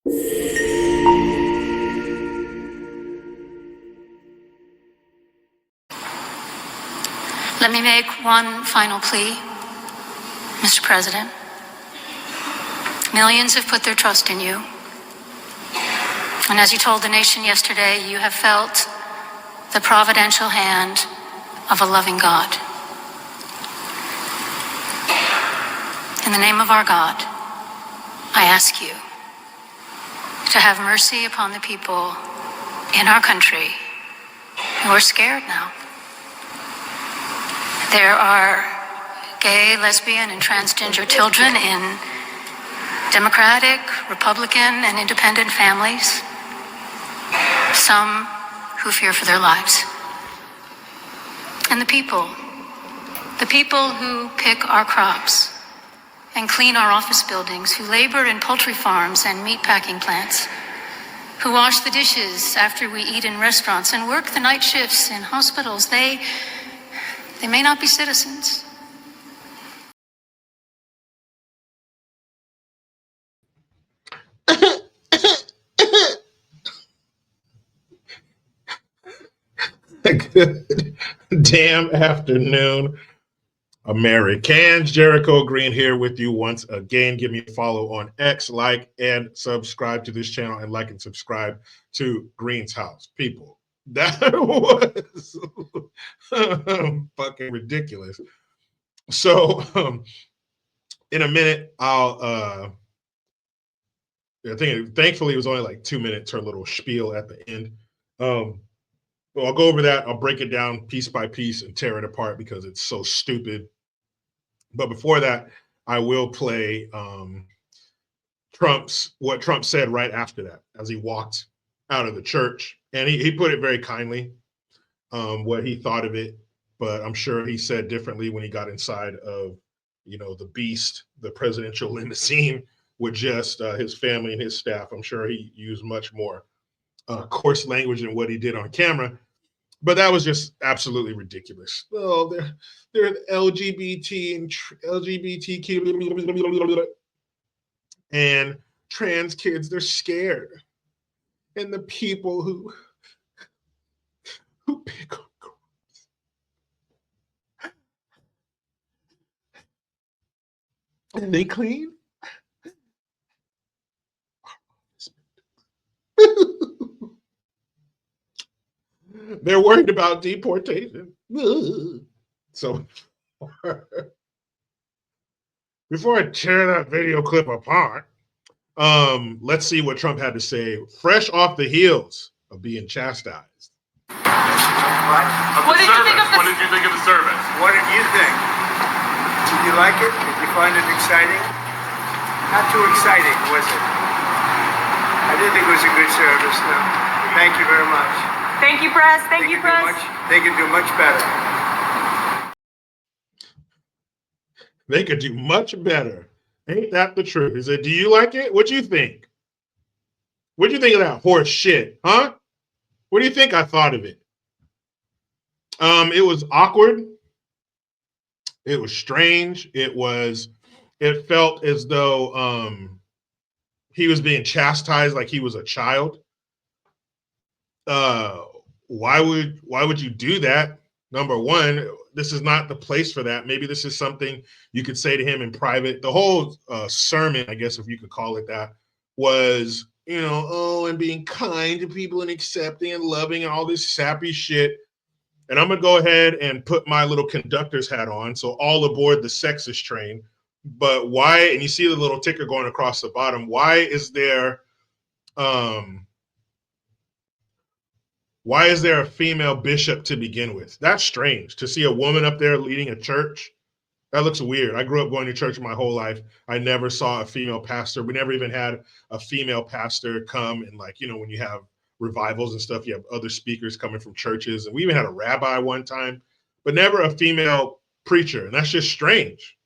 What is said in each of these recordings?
Let me make one final plea, Mr. President. Millions have put their trust in you. And as you told the nation yesterday, you have felt the providential hand of a loving God. In the name of our God, I ask you to have mercy upon the people in our country who are scared now. There are gay, lesbian, and transgender children in Democratic, Republican, and independent families. Some who fear for their lives. And the people who pick our crops and clean our office buildings, who labor in poultry farms and meat packing plants, who wash the dishes after we eat in restaurants and work the night shifts in hospitals, they may not be citizens. Good damn afternoon, Americans. Jericho Green here with you once again. Give me a follow on X, like and subscribe to this channel, and like and subscribe to Green's House. People, that was fucking ridiculous. So in a minute, I think thankfully it was only like 2 minutes, her little spiel at the end. Well, I'll go over that. I'll break it down piece by piece and tear it apart because it's so stupid. But before that, I will play what Trump said right after that as he walked out of the church. And he put it very kindly, what he thought of it. But I'm sure he said differently when he got inside of, the beast, the presidential limousine with just his family and his staff. I'm sure he used much more coarse language than what he did on camera. But that was just absolutely ridiculous. Oh, they're LGBT and LGBTQ and trans kids. They're scared, and the people who pick on girls and they clean. They're worried about deportation. So before I tear that video clip apart, let's see what Trump had to say fresh off the heels of being chastised. What did you think of the service? What did you think? Did you like it? Did you find it exciting? Not too exciting, was it? I didn't think it was a good service, no. Thank you very much. Thank you, press. Thank you, press. They can do much better. They could do much better. Ain't that the truth? He said, do you like it? What do you think? What do you think of that horse shit? Huh? What do you think I thought of it? It was awkward. It was strange. It felt as though he was being chastised like he was a child. Why would you do that? Number one, this is not the place for that. Maybe this is something you could say to him in private. The whole sermon, I guess if you could call it that, was, and being kind to people and accepting and loving and all this sappy shit. And I'm going to go ahead and put my little conductor's hat on. So all aboard the sexist train. But why, and you see the little ticker going across the bottom, why is there a female bishop to begin with? That's strange. To see a woman up there leading a church, that looks weird. I grew up going to church my whole life. I never saw a female pastor. We never even had a female pastor come and when you have revivals and stuff, you have other speakers coming from churches. And we even had a rabbi one time, but never a female preacher. And that's just strange.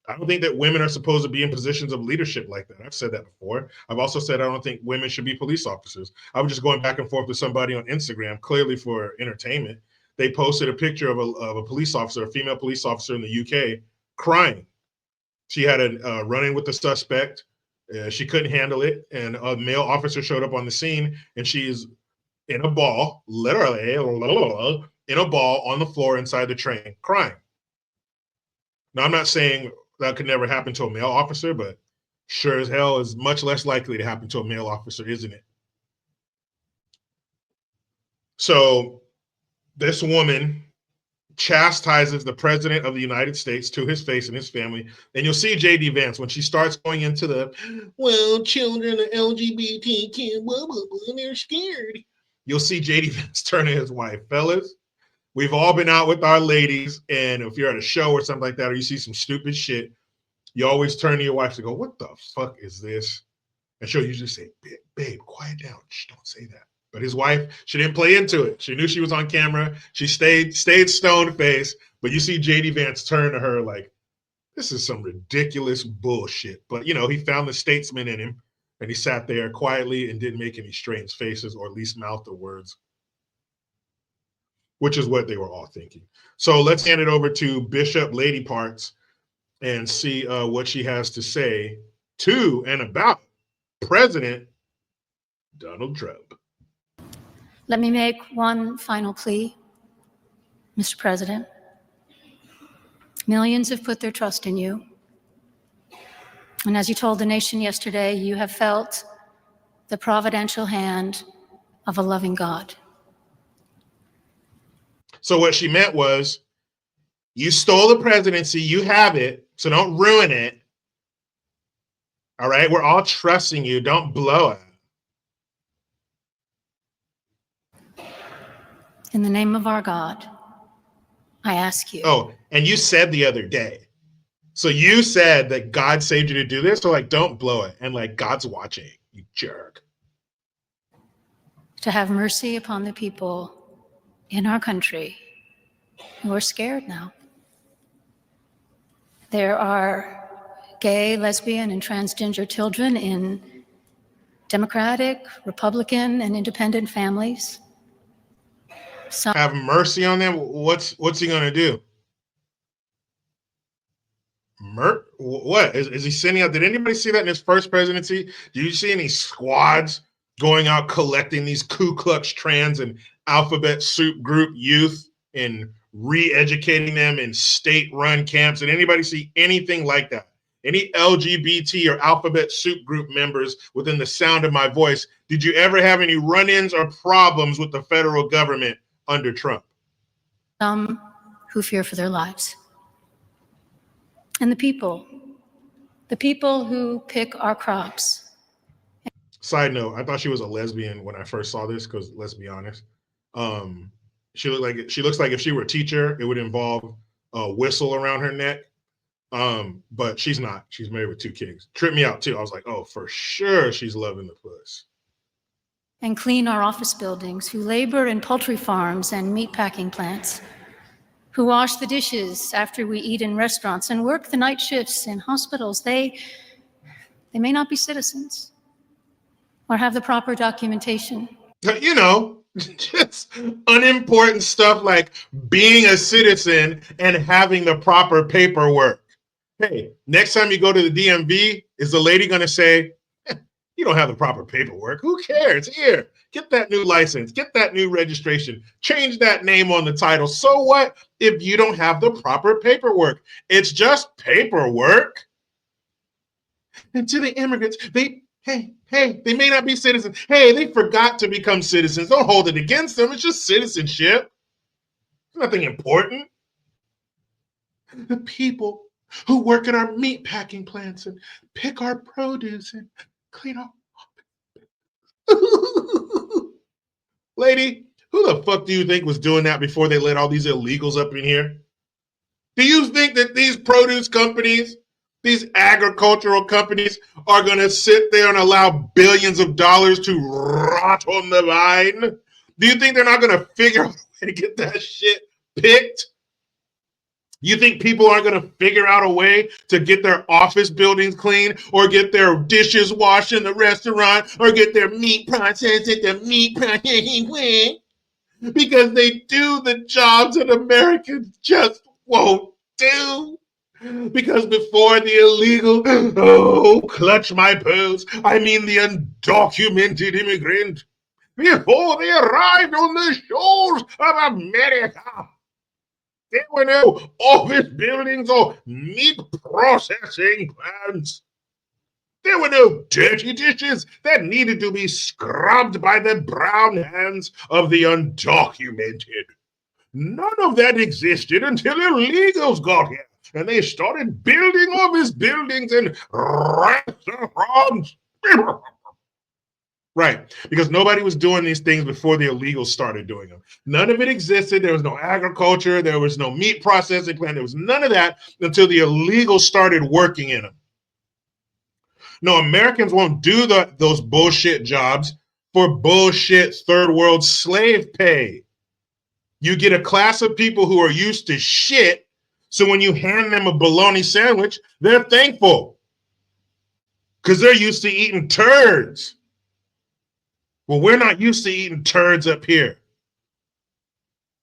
I don't think that women are supposed to be in positions of leadership like that. I've said that before. I've also said I don't think women should be police officers. I was just going back and forth with somebody on Instagram, clearly for entertainment. They posted a picture of a police officer, a female police officer in the UK, crying. She had a run-in with the suspect, She couldn't handle it, and a male officer showed up on the scene, and she's in a ball, literally in a ball on the floor inside the train, crying. Now, I'm not saying that could never happen to a male officer, but sure as hell is much less likely to happen to a male officer, isn't it? So this woman chastises the president of the United States to his face and his family. And you'll see J.D. Vance when she starts going into the, well, children are LGBTQ, blah, blah, blah, and they're scared. You'll see J.D. Vance turn to his wife. Fellas, we've all been out with our ladies, and if you're at a show or something like that, or you see some stupid shit, you always turn to your wife to go, what the fuck is this? And she'll usually say, babe, quiet down. Shh, don't say that. But his wife, she didn't play into it. She knew she was on camera. She stayed stone faced. But you see J.D. Vance turn to her like, this is some ridiculous bullshit. But, you know, he found the statesman in him, and he sat there quietly and didn't make any strange faces or at least mouth the words, which is what they were all thinking. So let's hand it over to Bishop Lady Parts and see what she has to say to and about President Donald Trump. Let me make one final plea, Mr. President. Millions have put their trust in you. And as you told the nation yesterday, you have felt the providential hand of a loving God. So what she meant was, you stole the presidency, you have it, so don't ruin it. All right, we're all trusting you, don't blow it. In the name of our God, I ask you. Oh, and you said the other day. So you said that God saved you to do this, so like, don't blow it. And like, God's watching, you jerk. To have mercy upon the people in our country who are scared now. There are gay, lesbian, and transgender children in Democratic, Republican, and independent families. Some have mercy on them. What's he gonna do? What is he sending out? Did anybody see that in his first presidency? Do you see any squads going out collecting these Ku Klux trans and alphabet soup group youth and re-educating them in state-run camps? Did anybody see anything like that? Any LGBT or alphabet soup group members within the sound of my voice, did you ever have any run-ins or problems with the federal government under Trump? Some who fear for their lives. And the people who pick our crops. Side note, I thought she was a lesbian when I first saw this, because let's be honest. She looks like if she were a teacher, it would involve a whistle around her neck. But she's not. She's married with 2 kids. Tripped me out too. I was like, oh, for sure she's loving the puss. And clean our office buildings, who labor in poultry farms and meatpacking plants, who wash the dishes after we eat in restaurants and work the night shifts in hospitals. They may not be citizens or have the proper documentation. You know, just unimportant stuff like being a citizen and having the proper paperwork. Hey, next time you go to the DMV, is the lady going to say, you don't have the proper paperwork? Who cares? Here, get that new license, get that new registration, change that name on the title. So what if you don't have the proper paperwork? It's just paperwork. And to the immigrants, they may not be citizens. Hey, they forgot to become citizens. Don't hold it against them. It's just citizenship. It's nothing important. The people who work in our meat packing plants and pick our produce and clean up. Lady, who the fuck do you think was doing that before they let all these illegals up in here? Do you think that these produce companies, these agricultural companies, are going to sit there and allow billions of dollars to rot on the vine? Do you think they're not going to figure out a way to get that shit picked? You think people aren't going to figure out a way to get their office buildings clean, or get their dishes washed in the restaurant, or get their meat processed at the meat processing plant? Because they do the jobs that Americans just won't do. Because before the illegal, oh, clutch my pearls, I mean the undocumented immigrant, before they arrived on the shores of America, there were no office buildings or meat processing plants. There were no dirty dishes that needed to be scrubbed by the brown hands of the undocumented. None of that existed until illegals got here and they started building office buildings and restaurants. Right, because nobody was doing these things before the illegals started doing them. None of it existed. There was no agriculture. There was no meat processing plant. There was none of that until the illegals started working in them. No, Americans won't do those bullshit jobs for bullshit third world slave pay. You get a class of people who are used to shit, so when you hand them a bologna sandwich, they're thankful because they're used to eating turds. Well, we're not used to eating turds up here.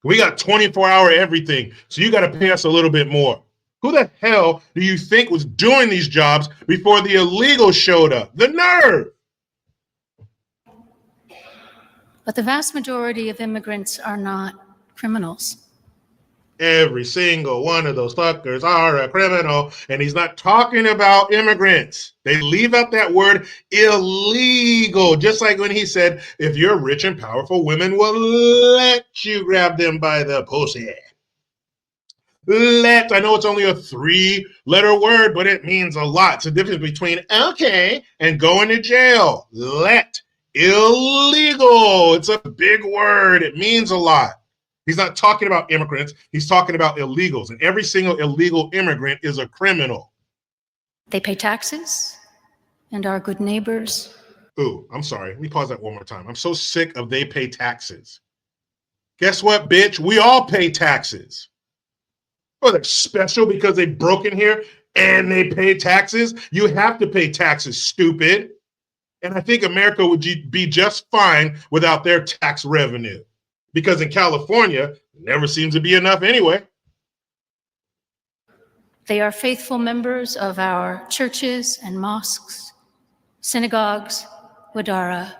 We got 24-hour everything, so you got to pay us a little bit more. Who the hell do you think was doing these jobs before the illegals showed up? The nerve! But the vast majority of immigrants are not criminals. Every single one of those fuckers are a criminal, and he's not talking about immigrants. They leave out that word illegal, just like when he said, if you're rich and powerful, women will let you grab them by the pussy. Let, I know it's only a 3-letter word, but it means a lot. It's the difference between okay and going to jail. Let, illegal. It's a big word. It means a lot. He's not talking about immigrants. He's talking about illegals. And every single illegal immigrant is a criminal. They pay taxes and are good neighbors. Ooh, I'm sorry. Let me pause that one more time. I'm so sick of they pay taxes. Guess what, bitch? We all pay taxes. Oh, they're special because they broke in here and they pay taxes? You have to pay taxes, stupid. And I think America would be just fine without their tax revenue. Because in California, it never seems to be enough anyway. They are faithful members of our churches and mosques, synagogues, wadara,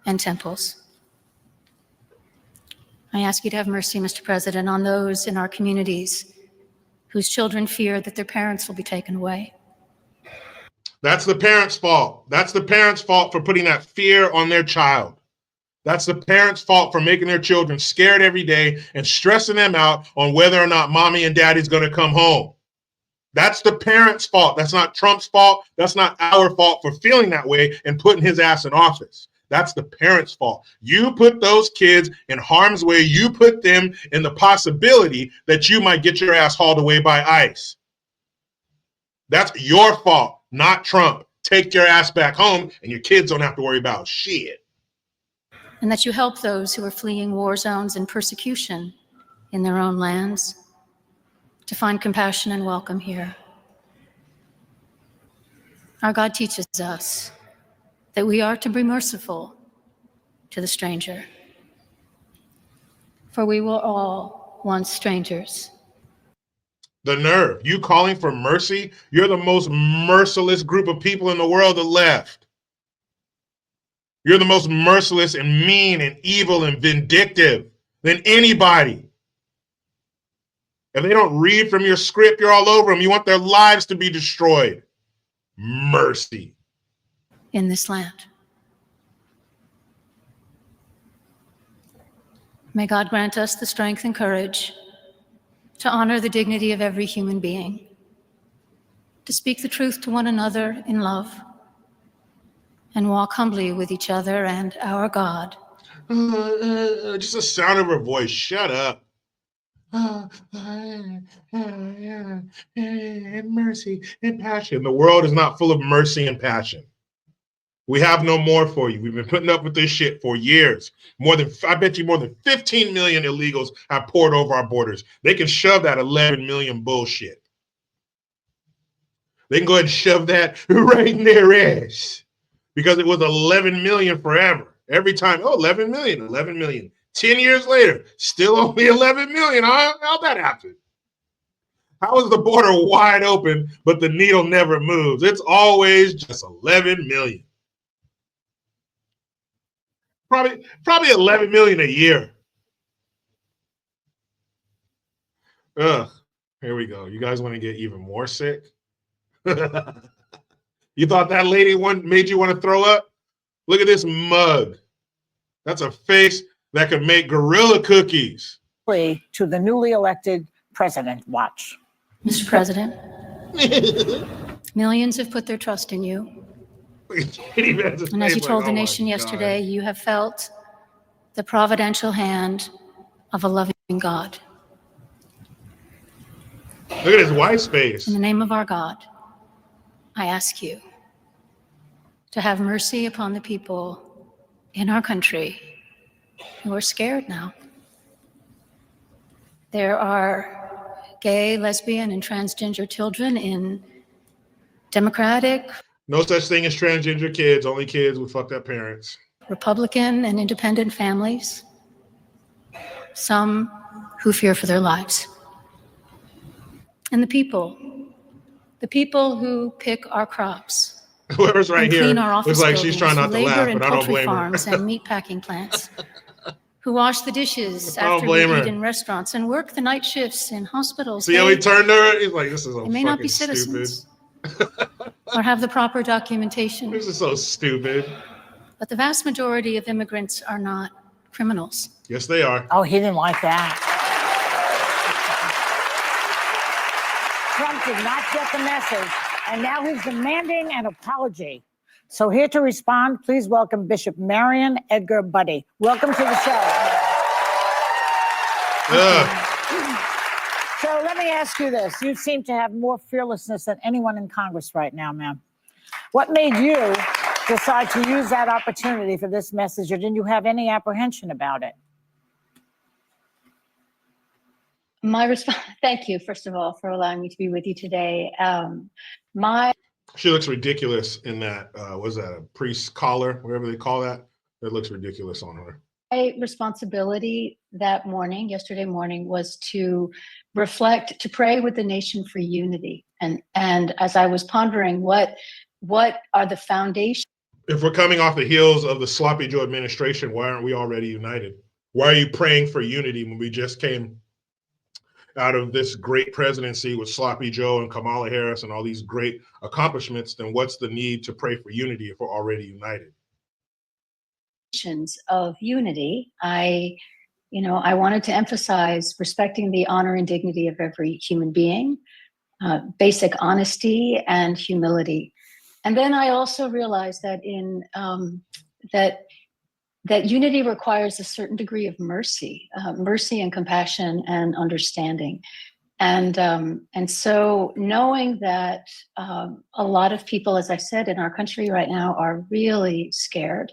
and temples. I ask you to have mercy, Mr. President, on those in our communities whose children fear that their parents will be taken away. That's the parents' fault. That's the parents' fault for putting that fear on their child. That's the parents' fault for making their children scared every day and stressing them out on whether or not mommy and daddy's going to come home. That's the parents' fault. That's not Trump's fault. That's not our fault for feeling that way and putting his ass in office. That's the parents' fault. You put those kids in harm's way. You put them in the possibility that you might get your ass hauled away by ICE. That's your fault, not Trump. Take your ass back home and your kids don't have to worry about shit. And that you help those who are fleeing war zones and persecution in their own lands to find compassion and welcome here. Our God teaches us that we are to be merciful to the stranger, for we were all once strangers. The nerve. You calling for mercy? You're the most merciless group of people in the world, the left. You're the most merciless and mean and evil and vindictive than anybody. If they don't read from your script, you're all over them. You want their lives to be destroyed. Mercy. In this land. May God grant us the strength and courage to honor the dignity of every human being, to speak the truth to one another in love, and walk humbly with each other and our God. Just the sound of her voice. Shut up. And mercy and passion. The world is not full of mercy and passion. We have no more for you. We've been putting up with this shit for years. I bet you more than 15 million illegals have poured over our borders. They can shove that 11 million bullshit. They can go ahead and shove that right in their ass. Because it was 11 million forever. Every time, 11 million, 11 million. 10 years later, still only 11 million. How'd that happen? How is the border wide open, but the needle never moves? It's always just 11 million. Probably 11 million a year. Ugh. Here we go. You guys want to get even more sick? You thought that lady made you want to throw up? Look at this mug. That's a face that could make gorilla cookies. To the newly elected president. Watch. Mr. President, millions have put their trust in you. And as you told the nation yesterday, you have felt the providential hand of a loving God. Look at his wife's face. In the name of our God, I ask you to have mercy upon the people in our country who are scared now. There are gay, lesbian, and transgender children in Democratic, No such thing as transgender kids, only kids with fucked up parents. Republican, and independent families, some who fear for their lives. And the people who pick our crops, Whoever's right here clean our office looks like she's trying not to laugh, but I don't blame her. Farms and meat packing plants, who wash the dishes I don't after we blame her. eat in restaurants and work the night shifts in hospitals. See how he turned to her? He's like, this is so They may not be fucking stupid. citizens or have the proper documentation, This is so stupid. but the vast majority of immigrants are not criminals. Yes, they are. Oh, he didn't like that. Trump did not get the message, and now he's demanding an apology. So here to respond, please welcome Bishop Marion Edgar Buddy. Welcome to the show. So let me ask you this. You seem to have more fearlessness than anyone in Congress right now, ma'am. What made you decide to use that opportunity for this message, or didn't you have any apprehension about it? My response, thank you, first of all, for allowing me to be with you today. She looks ridiculous in that, was that a priest collar, whatever they call that? It looks ridiculous on her. My responsibility that morning, yesterday morning, was to reflect, to pray with the nation for unity. And as I was pondering what are the foundations. If we're coming off the heels of the Sloppy Joe administration, why aren't we already united? Why are you praying for unity when we just came out of this great presidency with Sloppy Joe and Kamala Harris and all these great accomplishments? Then what's the need to pray for unity if we're already united? Of unity, I wanted to emphasize respecting the honor and dignity of every human being, basic honesty and humility. And then I also realized that that unity requires a certain degree of mercy and compassion and understanding. And so knowing that a lot of people, as I said, in our country right now are really scared,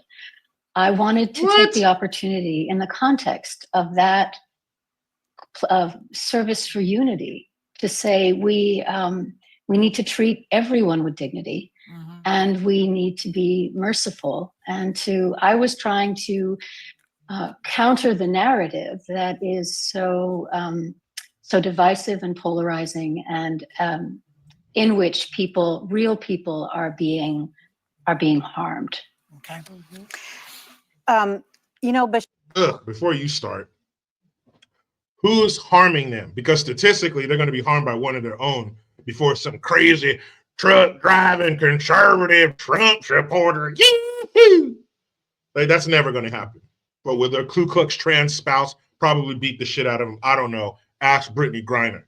I wanted to take the opportunity in the context of that, of service for unity, to say we need to treat everyone with dignity. And we need to be merciful. And I was trying to counter the narrative that is so divisive and polarizing, and in which real people are being harmed. Okay. Before you start, who's harming them? Because statistically, they're going to be harmed by one of their own before some crazy truck driving conservative Trump supporter. Yee-hoo! Like, that's never going to happen. But with their Ku Klux trans spouse, probably beat the shit out of him. I don't know. Ask Brittany Griner.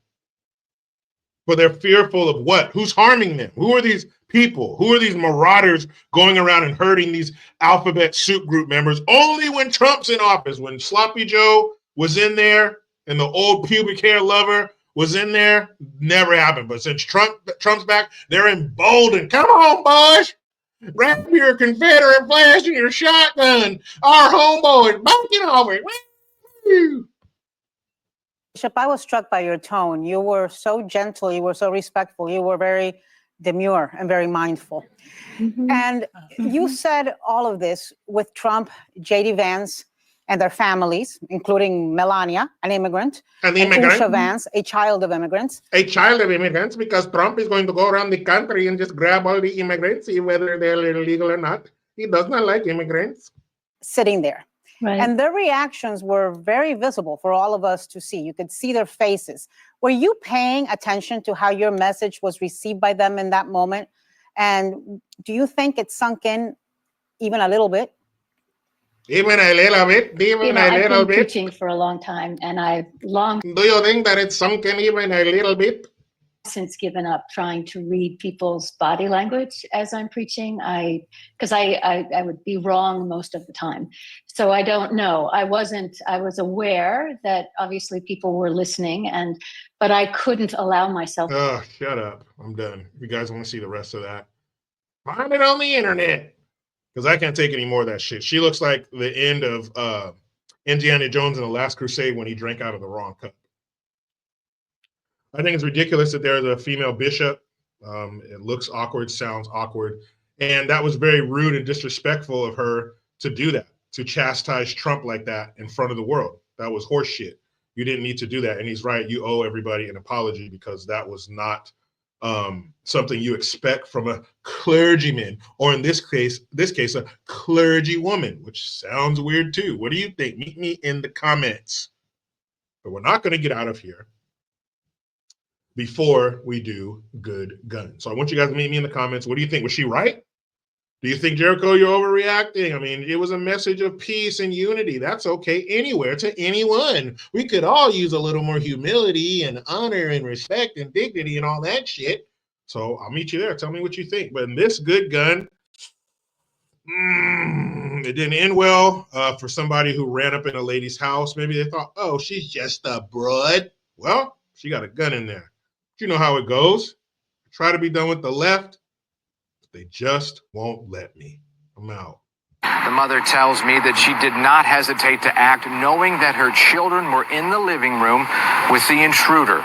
But they're fearful of what? Who's harming them? Who are these people? Who are these marauders going around and hurting these alphabet soup group members? Only when Trump's in office. When Sloppy Joe was in there and the old pubic hair lover was in there, never happened. But since Trump's back, they're emboldened. Come on, boys. Grab your Confederate flag and your shotgun. Our homeboys, backing over. Woo! Bishop, I was struck by your tone. You were so gentle. You were so respectful. You were very demure and very mindful. And you said all of this with Trump, J.D. Vance, and their families, including Melania, an immigrant, And and immigrant. Usha Vance, a child of immigrants. A child of immigrants, because Trump is going to go around the country and just grab all the immigrants, see whether they're illegal or not. He does not like immigrants. Sitting there. Right. And their reactions were very visible for all of us to see. You could see their faces. Were you paying attention to how your message was received by them in that moment? And do you think it sunk in even a little bit? Even a little bit, even a I've little been bit. preaching for a long time, and I've long Do you think that it's sunk in even a little bit? since given up trying to read people's body language as I'm preaching. Because I would be wrong most of the time. So I don't know. I was aware that obviously people were listening, but I couldn't allow myself. Oh, shut up. I'm done. If you guys want to see the rest of that, find it on the internet. Because I can't take any more of that shit. She looks like the end of Indiana Jones in the Last Crusade when he drank out of the wrong cup. I think it's ridiculous that there's a female bishop. It looks awkward, sounds awkward. And that was very rude and disrespectful of her to do that, to chastise Trump like that in front of the world. That was horseshit. You didn't need to do that. And he's right. You owe everybody an apology because that was not something you expect from a clergyman, or in this case, a clergy woman, which sounds weird too. What do you think? Meet me in the comments. But we're not going to get out of here before we do good gun. So I want you guys to meet me in the comments. What do you think? Was she right? Do you think, Jericho, you're overreacting? I mean, it was a message of peace and unity. That's okay anywhere to anyone. We could all use a little more humility and honor and respect and dignity and all that shit. So I'll meet you there. Tell me what you think. But in this good gun, it didn't end well for somebody who ran up in a lady's house. Maybe they thought, oh, she's just a broad. Well, she got a gun in there. You know how it goes. Try to be done with the left. They just won't let me. I'm out. The mother tells me that she did not hesitate to act, knowing that her children were in the living room with the intruder.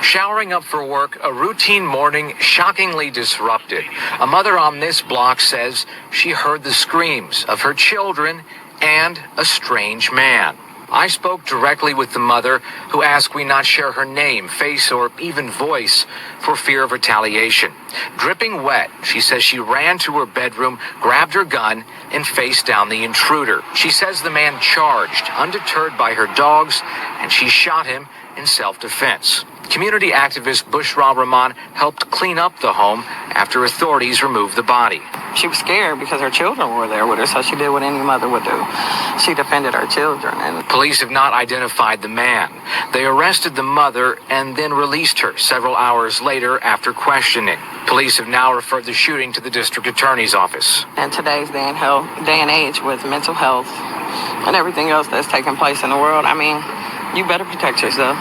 Showering up for work, a routine morning shockingly disrupted. A mother on this block says she heard the screams of her children and a strange man. I spoke directly with the mother, who asked we not share her name, face, or even voice for fear of retaliation. Dripping wet, she says she ran to her bedroom, grabbed her gun, and faced down the intruder. She says the man charged, undeterred by her dogs, and she shot him in self-defense. Community activist Bushra Rahman helped clean up the home after authorities removed the body. She was scared because her children were there with her, so she did what any mother would do. She defended her children. And police have not identified the man. They arrested the mother and then released her several hours later after questioning. Police have now referred the shooting to the district attorney's office. in today's day and age with mental health and everything else that's taking place in the world, I mean, you better protect yourself.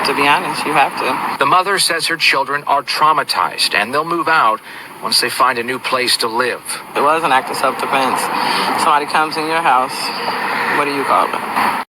To be honest, you have to. The mother says her children are traumatized and they'll move out once they find a new place to live. It was an act of self-defense. Somebody comes in your house, what do you call it?